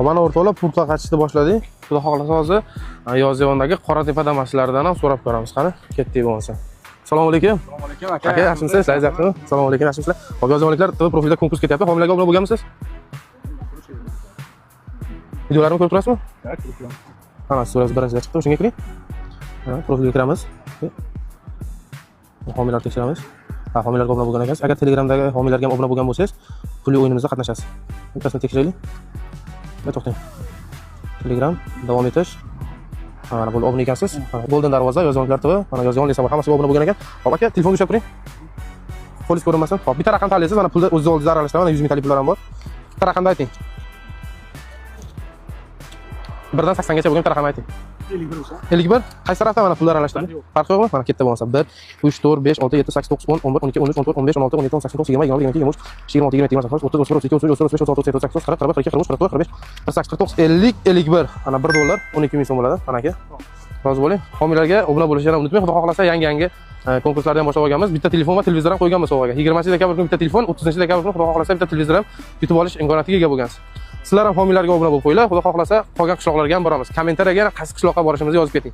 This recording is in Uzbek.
Mana o'rtoqlar pultga qatishni boshladik. Xudo xohlasa hozir Yozyovondagi Qoratepa damashlaridan ham so'rab ko'ramiz. Qani, ketdik bo'lmasa. Assalomu alaykum. Assalomu alaykum aka. Aka, yaxshimisiz? Siz yaxshimi? Assalomu alaykum, yaxshimisizlar? Hop, Yozyovonliklar TV profilida konkurs ketyapti. Homilaga obuna bo'lganmisiz? Videolarimni ko'rib turasizmi? Ha, ko'raman. Mana surasi birinchida chiqdi, shunga kiring. Ha, profilga kiramiz. Homilalar tekshiramiz. Ha, homilarga obuna bo'lgan ekansiz. Agar Telegramdagi homilarga ham obuna bo'lgan bo'lsangiz, pulli o'yinimizda qatnashasiz. Bittasini tekshiraylik. Va to'xtang. Telegram davom etish. Mana bu obuna ekansiz. Golden darvoza, Yozyovonliklar TV, mana Yozyovon desa hammasiga obuna bo'lgan ekan. Hop aka, telefonga ushlab turing. Qo'lingiz ko'rinmasin. Hop, bitta raqam tanlaysiz. Mana pulda o'zingiz oldingizda aralashtirib, mana 100 ming pullar ham bor. Bitta raqamni ayting. 1dan 80 gacha bo'lgan bitta raqamni ayting. 51 o'sha. 51. Qaysi tarafdan mana pullar aralashtirdi? Farqi yo'qmi? Mana ketdi bo'lmasa 1, 3, 4, 5, 6, 7, 8, 9, 10, 11, 12, 13, 14, 15, 16, 17, 18, 19, 20, 21, 22, 23, 24, 25, 26, 27, 28, 29, 30, 31, 32, 33, 34, 35, 40, 41, 42, 43, 44, 50, 51. Ana $1. 12 ming so'm bo'ladi. Mana aka. Rozi bo'ling. Homiylarga obuna bo'lishni unutmang. Xudo xohlasa yangi konkurslarni ham boshlab olganmiz. Bitta telefon va televizor ham qo'yganmiz sovg'aga. 20-dekabr kuni bitta telefon, 30-dekabr kuni xudo xohlasa bitta televizor ham yutib olish imkoniyatiga ega bo'lgansiz. Sizlar ham homiylarga obuna bo'lib qo'yinglar. Xudo xohlasa qolgan qishloqlarga ham boramiz. Kommentariyaga qaysi qishloqqa borishimizni yozib keting.